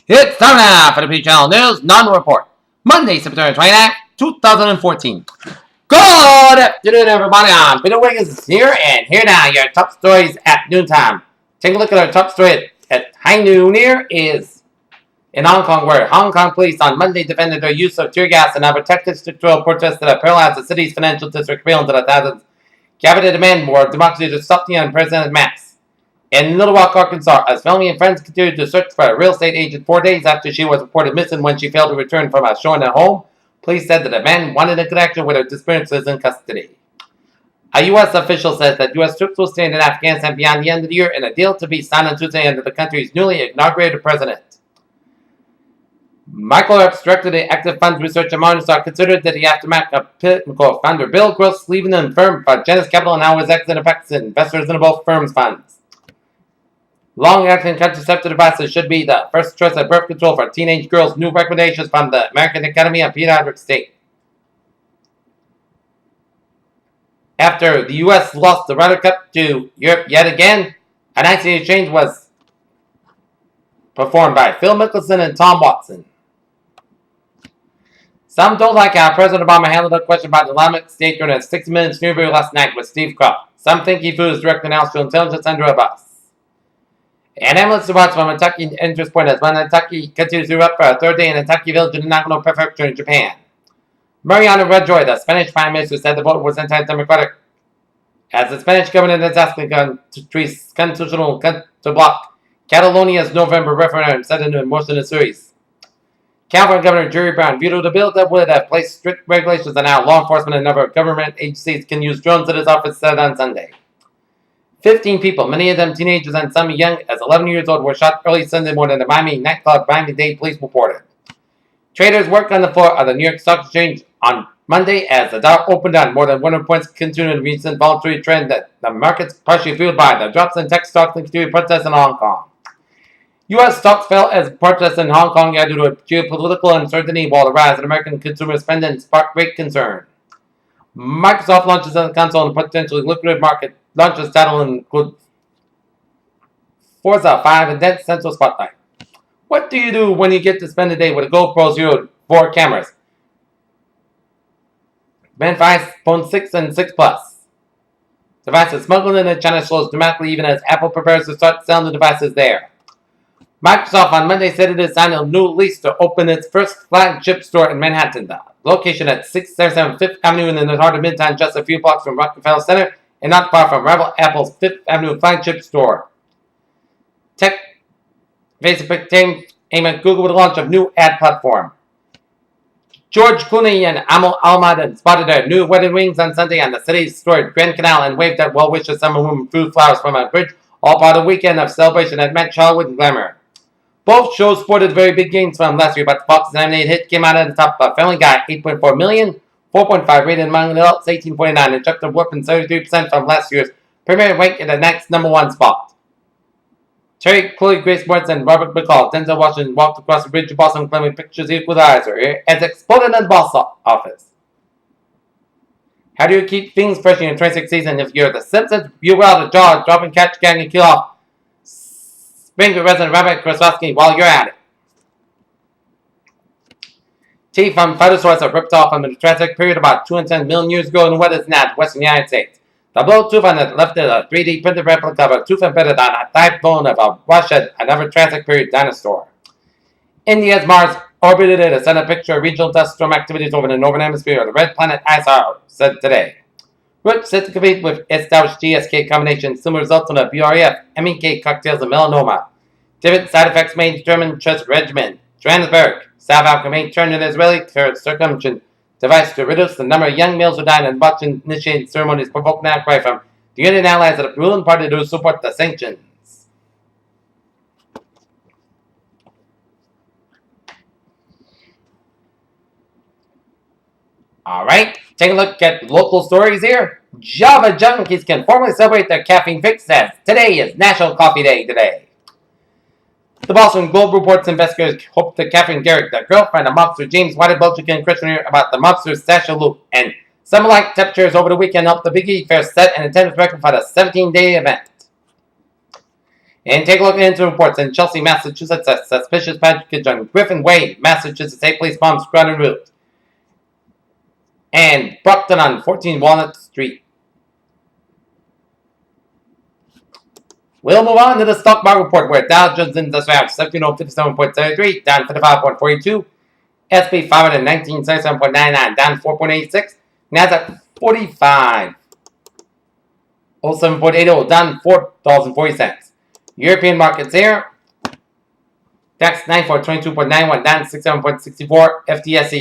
It's time now for the P Channel News Non-Report. Monday, September 29th, 2014. Good afternoon, everybody. I'm Peter Wiggins here, and here now your top stories at noontime. Take a look at our top story at high noon here is in Hong Kong, where Hong Kong police on Monday defended their use of tear gas and other tactics to control protests that have paralyzed the city's financial district, appealing to the thousands gathered to demand more democracy to stop the unprecedented mass. In Little Rock, Arkansas, as family and friends continued to search for a real estate agent 4 days after she was reported missing when she failed to return from a showing at home, police said that the man wanted a connection with her disappearances in custody. A U.S. official says that U.S. troops will stand in Afghanistan beyond the end of the year in a deal to be signed on Tuesday under the country's newly inaugurated president. Michael Epps, director of the Active Funds Research and Monitoring, considered that the aftermath of Pitco founder Bill Gross leaving the firm for Genesis Capital and now his exit affects investors in both firms' funds. Long-acting contraceptive devices should be the first choice of birth control for teenage girls, new recommendations from the American Academy of Pediatrics state. After the U.S. lost the Ryder Cup to Europe yet again, an ice exchange was performed by Phil Mickelson and Tom Watson. Some don't like how President Obama handled a question about the Islamic State during a 60 Minutes interview last night with Steve Krupp. Some think he threw his direct national intelligence under a bus. And ambulance reports from Kentucky interest point as when Kentucky continues to erupt for a third day in Kentucky village in the Nagano Prefecture in Japan. Mariano Rajoy, the Spanish Prime Minister, said the vote was anti-democratic as the Spanish government is asking countries constitutional to block Catalonia's November referendum set into a motion in series. California Governor Jerry Brown vetoed a bill that would have placed strict regulations on how law enforcement and other government agencies can use drones at his office said on Sunday. 15 people, many of them teenagers and some young as 11 years old, were shot early Sunday morning at the Miami nightclub Miami-Dade police reported. Traders worked on the floor of the New York Stock Exchange on Monday as the Dow opened on more than 100 points, continuing the recent voluntary trend that the markets partially fueled by the drops in tech stocks and continued protests in Hong Kong. U.S. stocks fell as protests in Hong Kong added to geopolitical uncertainty, while the rise in American consumer spending sparked great concern. Microsoft launches on the console and potentially lucrative market launches title include Forza 5 and Dead Central Spotlight. What do you do when you get to spend a day with a GoPro Zero 4 cameras? Ben 5, Phone 6 and 6 Plus. Devices smuggled into China slows dramatically even as Apple prepares to start selling the devices there. Microsoft on Monday said it has signed a new lease to open its first flagship store in Manhattan, the location at 677 Fifth Avenue in the heart of Midtown, just a few blocks from Rockefeller Center and not far from rival Apple's Fifth Avenue flagship store. Tech Facebook team aim at Google with the launch of new ad platform. George Clooney and Amal Al-Madden spotted their new wedding rings on Sunday on the city's historic Grand Canal and waved at well-wishes summer women through flowers from a bridge, all part of a weekend of celebration that matched Hollywood and glamour. Both shows sported very big gains from last year, but the Fox animated hit came out at the top of Family Guy, 8.4 million, 4.5 rated among adults, 18.9, and jumped a whooping 33% from last year's premiere, ranked in the next #1 spot. Terry, Chloe Grace Moretz, and Robert McCall, Denzel Washington walked across the bridge of Boston claiming pictures equalizer as exploded in the box office. How do you keep things fresh in your 26th season if you're the Simpsons? You will the jaw, drop and catch, gang, and kill off Springfield resident Robert Krasowski while you're at it. Teeth from photosaurs are ripped off from the Jurassic period about 210 million years ago in what is now the western United States. The blow tooth on the left is a 3D printed replica of a tooth embedded on a thigh bone of a Russian, another Jurassic period dinosaur. India's Mars orbited it to send a picture of regional dust storm activities over the northern hemisphere of the red planet ISR said today. Root set to compete with established GSK combinations, similar results on the BRF, MEK cocktails, and melanoma. Different side effects may determine trust regimen. Johannesburg, South Africa may turn to an Israeli circumcision device to reduce the number of young males who died in botch-initiated ceremonies, provoking outcry from the Union allies of the ruling party to support the sanctions. Alright, take a look at local stories here. Java junkies can formally celebrate their caffeine fix as today is National Coffee Day today. The Boston Globe reports investigators hope that Catherine Garrick, the girlfriend of mobster James White Belchick, and questioned her about the mobster's Sasha Loop and summer-like temperatures over the weekend helped the Big E Fair set an attendance record for the 17-day event. And take a look into reports in Chelsea, Massachusetts. A suspicious package on Griffin Way, Massachusetts. 8 police bombs grounded route. And Brockton on 14 Walnut Street. We'll move on to the stock market report, where Dow Jones Industrial Average 17,057.73, down 55.42. S&P 500 1977.99, down 4.86. NASDAQ 45. 07.80, down $4.40. European markets here. DAX 9422.91, down 67.64. FTSE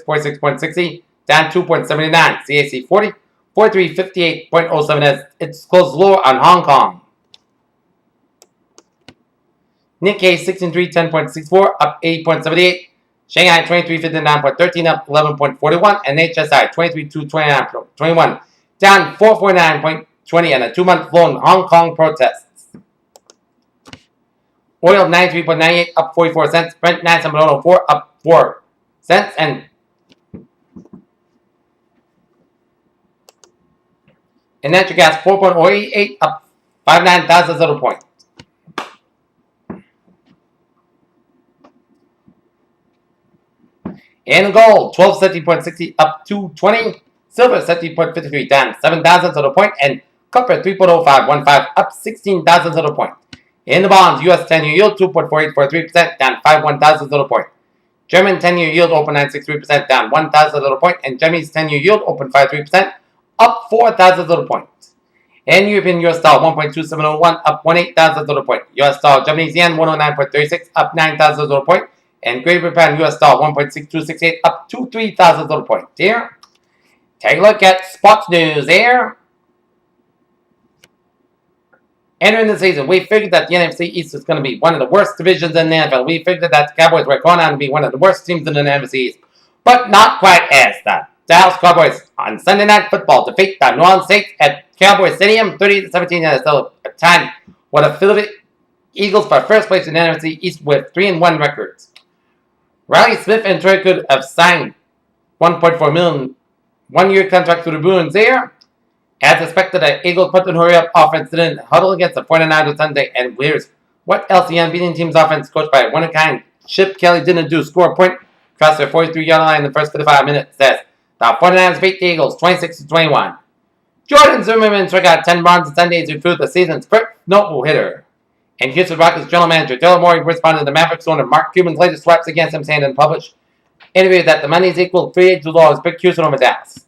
6646.60, down 2.79. CAC 40, 4358.07 as it's closed lower on Hong Kong. Nikkei 16310.64, up 8.78. Shanghai 2359.13, up 11.41. And HSI 23229.21, down 449.20. And a 2-month low in Hong Kong protests. Oil 93.98, up 44 cents. Brent 97.04, up 4 cents. And natural gas 4.088, up 59 thousandths of a point. And gold 1270.60, up 220. Silver 70.53, down 7 thousandths of a point. And copper 3.0515, up 16 thousandths of a point. In the bonds, U.S. 10-year yield 2.4843%, down 5 thousandths of a point. German 10-year yield open 9.63%, down 1 thousandth of a point. And Germany's 10-year yield open 5.3%, up 4 thousandths of a point. And European US dollar 1.2701, up 1/8 thousandths of a point. US dollar Japanese yen 109.36, up 9 thousandths of a point. And Great Britain US dollar 1.6268, up 2 thousandths of a point. Here, take a look at sports news here. Entering the season, we figured that the NFC East was going to be one of the worst divisions in the NFL. We figured that the Cowboys were going on to be one of the worst teams in the NFC East. But not quite as the Dallas Cowboys on Sunday Night Football defeat the New Orleans Saints at Cowboys Stadium 30-17, and still a time with the Philadelphia Eagles for first place in the NFC East with 3-1 records. Riley Smith and Troy could have signed $1.4 million one-year contract to the Bruins there. As expected, the Eagles put the hurry-up offense didn't huddle against the 49ers Sunday, and here's what else the unbeaten team's offense, coached by one-of-a-kind Chip Kelly, didn't do. Score a point across their 43-yard line in the first 55 minutes. Says the 49ers beat the Eagles 26-21. Jordan Zimmerman struck out 10 runs on Sunday to prove the season's first no-hitter. And Houston Rockets general manager Daryl Morey responded to the Mavericks owner Mark Cuban's latest swaps against him, saying in a published interview that the money is equal $3 to $2. Big Houston over Dallas.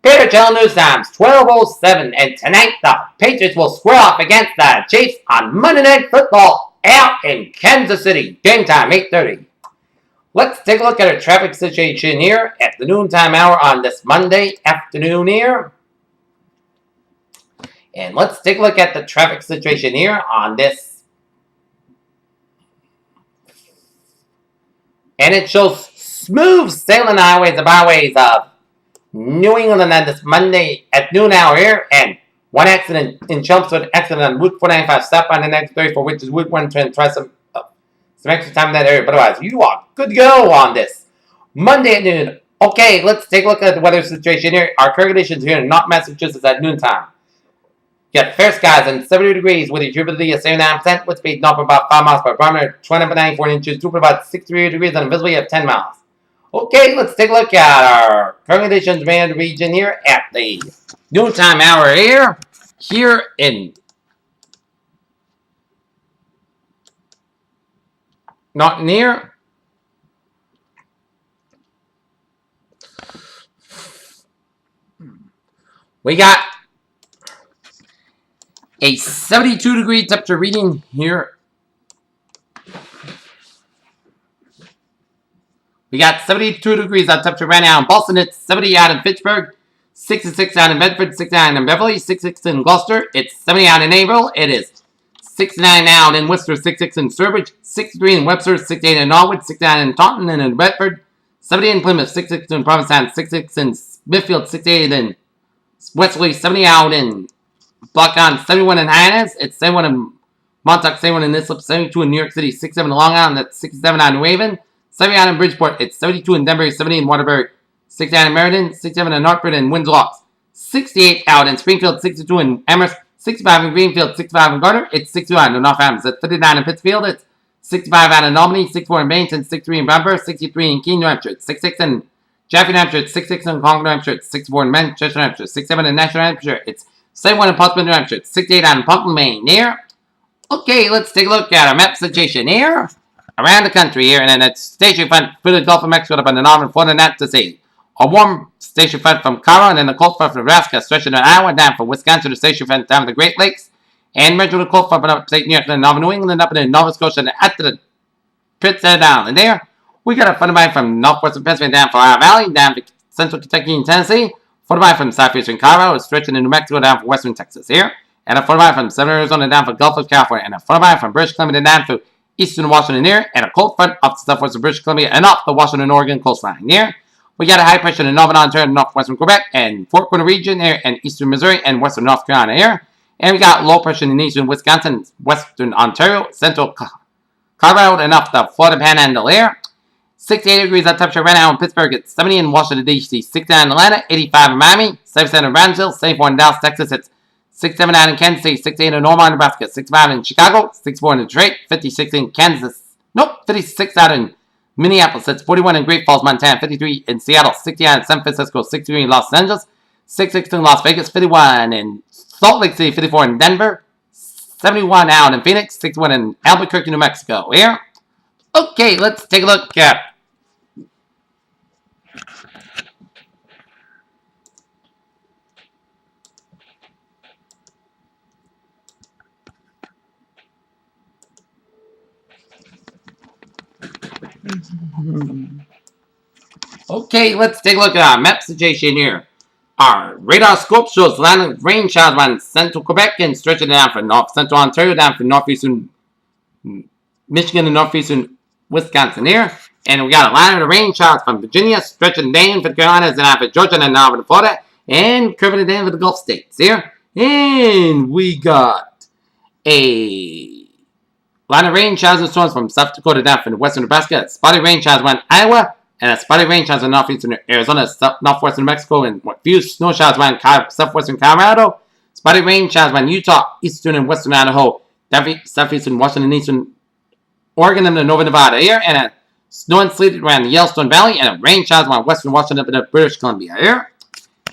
Peter Channel News Times 12:07, and tonight the Patriots will square off against the Chiefs on Monday Night Football out in Kansas City. Game time 8:30. Let's take a look at our traffic situation here at the noontime hour on this Monday afternoon here. And let's take a look at the traffic situation here on this. And it shows smooth sailing highways and byways of New England on this Monday at noon hour here. And one accident in Chelmsford, accident on Route 495, stop on the next 34, which is Route 110. Try some extra time in that area. But otherwise, you are good to go on this Monday at noon. Okay, let's take a look at the weather situation here. Our current conditions here in North Massachusetts at noontime. You got fair skies and 70 degrees with a humidity of 79%, with speed north about 5 miles per barometer, 94 inches, to about 63 degrees, and a visibility of 10 miles. Okay, let's take a look at our current conditions in the region here at the noontime hour here in Norton here. We got a 72 degree temperature reading here. We got 72 degrees on temperature right now in Boston. It's 70 out in Fitchburg, 66 out in Bedford, 69 in Beverly, 66 in Gloucester. It's 70 out in Naperville. It is 69 out in Worcester, 66 in Sturbridge, 63 in Webster, 68 in Norwood, 69 in Taunton and in Bedford, 70 in Plymouth, 66 in Provincetown, 66 in Smithfield, 68 in Westerly, 70 out in Blockdown, 71 in Hyannis. It's 71 in Montauk, 71 in Islip, 72 in New York City, 67 in Long Island. That's 67 out in Raven, 70 out in Bridgeport. It's 72 in Denver, 70 in Waterbury, 69 in Meriden, 67 in Northford and Windsor, 68 out in Springfield, 62 in Amherst, 65 in Greenfield, 65 in Garner. It's 61 in Northampton. It's 39 in Pittsfield. It's 65 out in Albany, 64 in Bennington, 63 in Bamberg, 63 in Keene, New Hampshire. It's 66 in Jaffe, New Hampshire. It's 66 in Concord, New Hampshire. It's 64 in Manchester, New Hampshire. 67 in Nashville, New Hampshire. It's 71 in Portsmouth, New Hampshire. It's 68 out in Pumpkin, Maine. Here. Okay, let's take a look at our map situation here. Around the country here, and then it's station front through the Gulf of Mexico up in the northern Florida Nat to sea. A warm station front from Colorado, and then the cold front from Nebraska, stretching to Iowa, down from Wisconsin to the station front down to the Great Lakes, and merging with the cold front from upstate New York and Northern New England, up in Nova Scotia, and after the pits there down. And there, we got a front line from northwestern Pennsylvania down for Ohio Valley, down to central Kentucky and Tennessee, front line from southeastern Colorado, stretching to New Mexico down for western Texas here, and a front line from southern Arizona down for Gulf of California, and a front line from British Columbia down to eastern Washington here, and a cold front off the southwestern British Columbia and off the Washington-Oregon coastline here. We got a high pressure in northern Ontario, northwestern Quebec, and Fort Corner region here, and eastern Missouri, and western North Carolina here. And we got low pressure in eastern Wisconsin, western Ontario, central Colorado, and off the Florida Panhandle here. 68 degrees on temperature right now in Pittsburgh. It's 70 in Washington, D.C., 69 in Atlanta, 85 in Miami, 77 in Brownsville, 74 in Dallas, Texas. It's 67 out in Kansas City, 68 in Omaha, Nebraska, 65 in Chicago, 64 in Detroit, 56 in Kansas. Nope, 56 out in Minneapolis. It's 41 in Great Falls, Montana, 53 in Seattle, 69 in San Francisco, 63 in Los Angeles, 66 in Las Vegas, 51 in Salt Lake City, 54 in Denver, 71 out in Phoenix, 61 in Albuquerque, New Mexico. Here. Okay, let's take a look at Okay, let's take a look at our map situation here. Our radar scope shows line of rain showers around central Quebec and stretching down from north central Ontario down from northeastern Michigan and northeastern Wisconsin here. And we got a line of the rain showers from Virginia stretching down for the Carolinas and out for Georgia and now for Florida and curving it down for the Gulf states here. And we got a line of rain showers and storms from South Dakota down from western Nebraska, spotty rain showers around Iowa, and a spotty rain showers in northeastern Arizona, northwestern Mexico, and few snow showers around southwestern Colorado, spotty rain showers around Utah, eastern and western Idaho, southeastern Washington, eastern Oregon, and northern Nevada here, and a snow and sleet around the Yellowstone Valley, and a rain showers around western Washington and British Columbia here,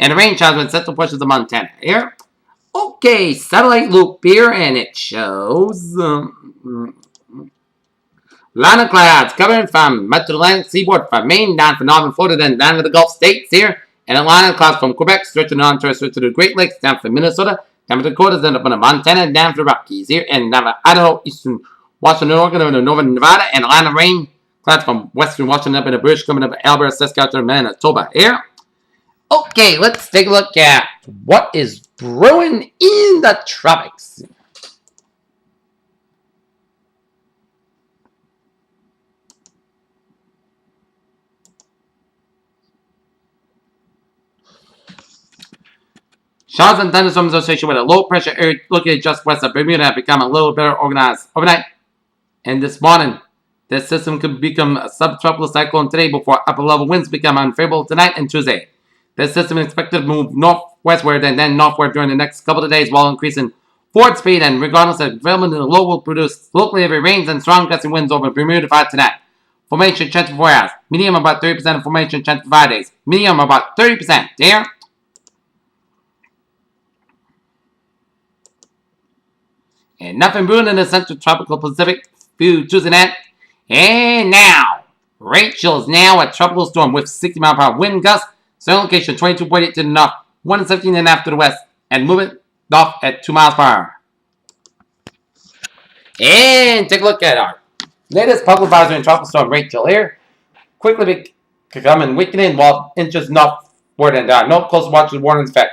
and a rain showers around central portions of Montana here. Okay, satellite loop here, and it shows line of clouds covering from Metro Atlantic seaboard from Maine down to northern Florida, then down to the Gulf states here, and a line of clouds from Quebec stretching on to the Great Lakes, down from Minnesota, down to the Dakotas, then up in Montana, down to the Rockies here, and down to Idaho, eastern Washington, Oregon, and northern Nevada, and a line of rain clouds from western Washington up in the British coming up Alberta, Saskatchewan, Manitoba here. Okay, let's take a look at what is brewing in the tropics. Showers and thunderstorms associated with a low pressure area located just west of Bermuda have become a little better organized overnight. And this morning, this system could become a subtropical cyclone today before upper level winds become unfavorable tonight and Tuesday. This system is expected to move northwestward and then northward during the next couple of days while increasing forward speed, and regardless of development in the low will produce locally heavy rains and strong gusty winds over Bermuda tonight. Formation chance for 4 hours. Medium about 30% of formation chance for 5 days. Medium about 30%. There. And nothing brewing in the central tropical Pacific through Tuesday night. And now, Rachel is now a tropical storm with 60 mile per hour wind gusts. Zone location 22.8 to the north, 117.5 to the west, and moving north at 2 miles per hour. And take a look at our latest public advisory in tropical storm Rachel here. Quickly becoming weakening while inches northward, and there are no close watches warnings effect.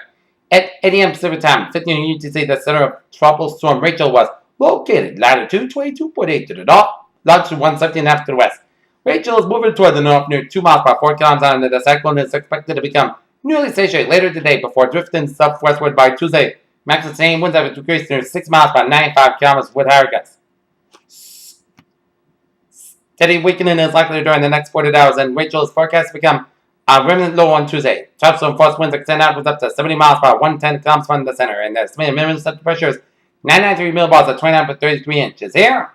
At 8 a.m. Pacific time, 15 UTC, the center of tropical storm Rachel was located latitude 22.8 to the north, longitude 117.5 to the west. Rachel is moving toward the north near 2 miles per 4 kilometers under the cyclone and is expected to become newly stationary later today before drifting southwestward by Tuesday. Max sustained winds have increased near 6 miles per 95 kilometers with higher gusts. Steady weakening is likely during the next 48 hours, and Rachel is forecast to become Remnant low on Tuesday. Tropical force winds extend outwards up to 70 miles per hour, 110 kilometers from the center, and the estimated minimum septic pressure is 993 millibars at 29.33 inches. Here.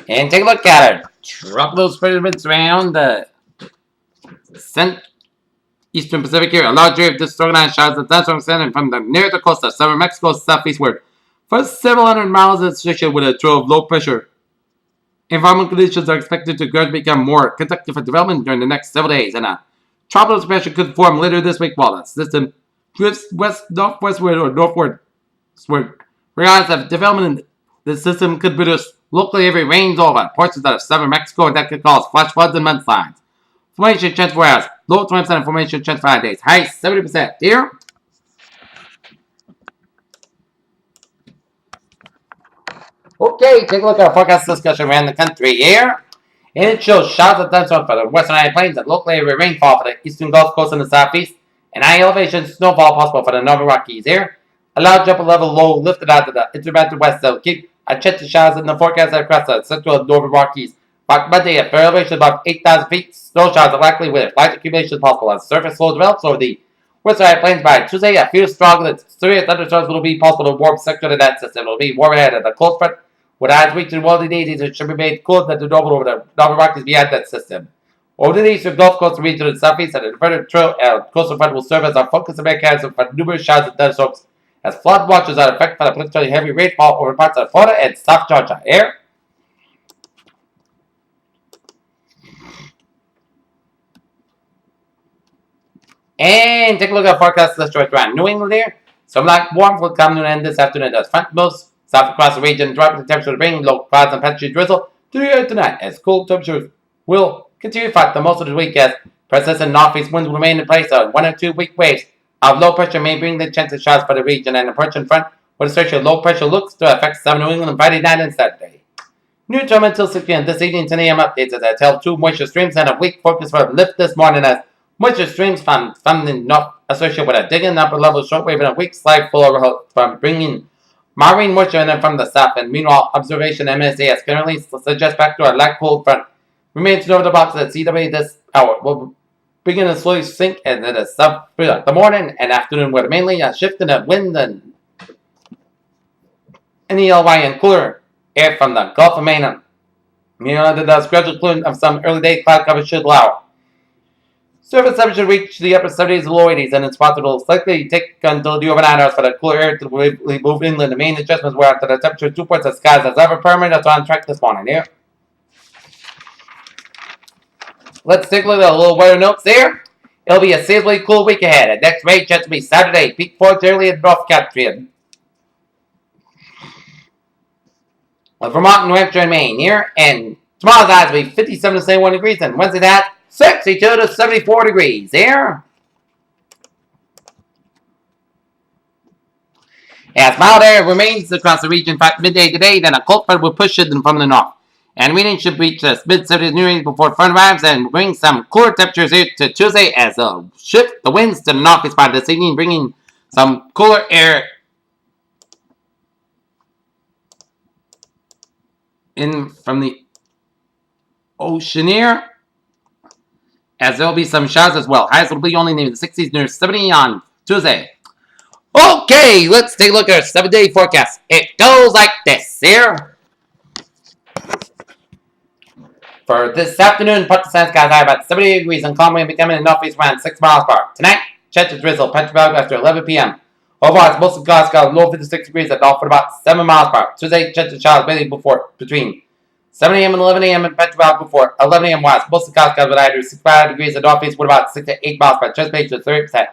And take a look at it. Tropical pyramids around the eastern Pacific here. A large area of disorganized showers of thunderstorms extending from the near the coast of southern Mexico southeastward. For several hundred miles, it's associated with a trough of low pressure. Environmental conditions are expected to gradually become more conducive for development during the next several days, and a tropical depression could form later this week while the system drifts west, northwestward, or northward. Regardless of development, the system could produce locally heavy rains over portions of southern Mexico that could cause flash floods and mudslides. Formation chance for hours, low 20% formation chance for 5 days, high 70%. Here. Okay, take a look at our forecast discussion around the country here. And it shows showers of thunderstorms for the western United Plains and locally heavy rainfall for the eastern Gulf Coast and the southeast. And high elevation snowfall possible for the northern Rockies here. A large upper level low lifted out to the intermountain west that will keep a chance of showers in the forecast across the central and northern Rockies. By Monday, at elevation above 8,000 feet, snow showers are likely with light accumulation possible as surface flow develops over the western United Plains by Tuesday. A few strong and severe thunderstorms will be possible in warm section of that system. It will be warm ahead of the cold front. With eyes reaching wealthy days, it should be made cool that the normal over the northern Rockies beyond that system. Over the eastern Gulf Coast region and southeast, an inverted coastal front will serve as our focus of mechanism for numerous showers and thunderstorms as flood watches are affected by the potentially heavy rainfall over parts of Florida and South Georgia. Here. And take a look at forecast list right around New England here. Some light warmth will come to an end this afternoon as front most south across the region, dropping the temperature to bring low clouds and patchy drizzle to the air tonight as cool temperatures will continue to fight the most of the week as persistent northeast winds will remain in place on 1 or 2 weak waves of low pressure may bring the chance of showers for the region and approaching front with a stretch of low pressure looks to affect southern New England Friday night and Saturday. Noontime until 6 p.m. this evening, 10 a.m. updates as I tell 2 moisture streams and a weak focus for a lift this morning as moisture streams from the north associated with a digging upper level shortwave and a weak slide flow from bringing marine moisture in from the south. And meanwhile, observation MSAS currently suggests back to a light cold front remains over the box at CW this hour. Will begin to slowly sink into the sub the morning and afternoon with mainly a shift in the wind and NELY and cooler air from the Gulf of Maine. Meanwhile, the scheduled cooling of some early day cloud cover should allow surface temperature reach the upper 70s and low 80s, and it's possible to likely take until the overnight hours for the cooler air to move inland. The main adjustments were after the temperature 2 points of skies as ever permanent. That's on track this morning here. Let's take a look at a little weather notes there. It'll be a seasonally cool week ahead. And next May, just to be Saturday, peak forts early in North Country. Vermont, New Hampshire, and Maine here. And tomorrow's highs will be 57 to 71 degrees, and Wednesday night 62 to 74 degrees here. As mild air remains across the region by midday today, then a cold front will push it from the north. And readings should reach the mid-70s near before front arrives and bring some cooler temperatures here to Tuesday as a shift the winds to the northeast by this evening, bringing some cooler air in from the ocean here. As there will be some showers as well. Highs will be only in the 60s near 70 on Tuesday. Okay, let's take a look at our 7-day forecast. It goes like this here. For this afternoon, put the sun skies high about 70 degrees and calm wind becoming a northeast around 6 miles per hour. Tonight, chance of drizzle, Petrobras after 11 p.m. Overall, most of the skies got low 56 degrees at off for about 7 miles per hour. Tuesday, chance of showers mainly between 7 a.m. and 11 a.m. in Petrobras before 11 a.m. west. Most of the skies got either 65 degrees at northeast with about 6 to 8 miles per hour. Chance of 30%.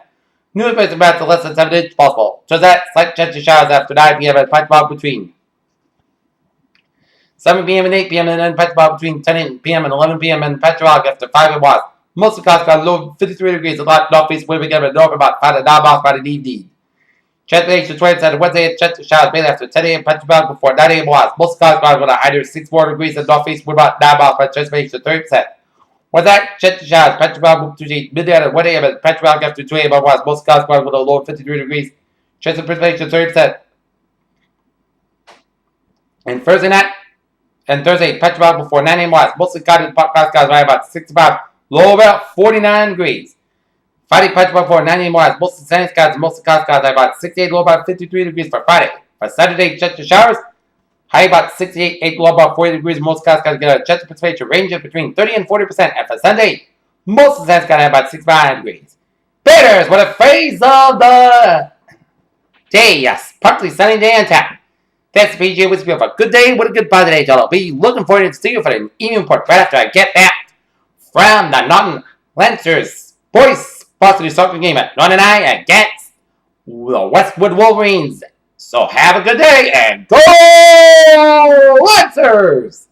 New place about to less than 7 inches possible. Tuesday, slight chance of showers after 9 p.m. at Petrobras between 7 p.m. and 8 p.m. and then Petrobras between 10 p.m. and 11 p.m. and Petrobras after 5 and west. Most of the skies got low 53 degrees at northeast wind again at north about 5 to 9 miles by the evening. Chance of 20 at Wednesday, chance of showers mainly after 10 a.m. Petrobras before 9 a.m. west. Most skies got with a high of 64 degrees at northeast with about 9 miles by chance of 30%. With that, chance of showers, Petrobras between midday at 1 a.m. and Petrobras after 2 a.m. west. Most skies got with a low of 53 degrees. Chance of precipitation 30%. And Thursday night, and Thursday, Petrobras before 9 a.m. was mostly cloudy, clouds right about 65, low about 49 degrees. Friday, Petrobras before 9 a.m. was mostly sunny skies, mostly clouds right about 68, low about 53 degrees for Friday. For Saturday, chance of showers, high about 68, low about 40 degrees, most clouds get a chance of precipitation ranges between 30 and 40%. And for Sunday, most of the sunny skies about 65 degrees. Bears, what a phrase of the day. Yes, partly sunny day in town. That's the PGA Whisper. Have a good day. What a good bye today, y'all. I'll be looking forward to see you for the evening report right after I get back from the Northern Lancers boys varsity soccer game at Northern I against the Westwood Wolverines. So have a good day and go Lancers!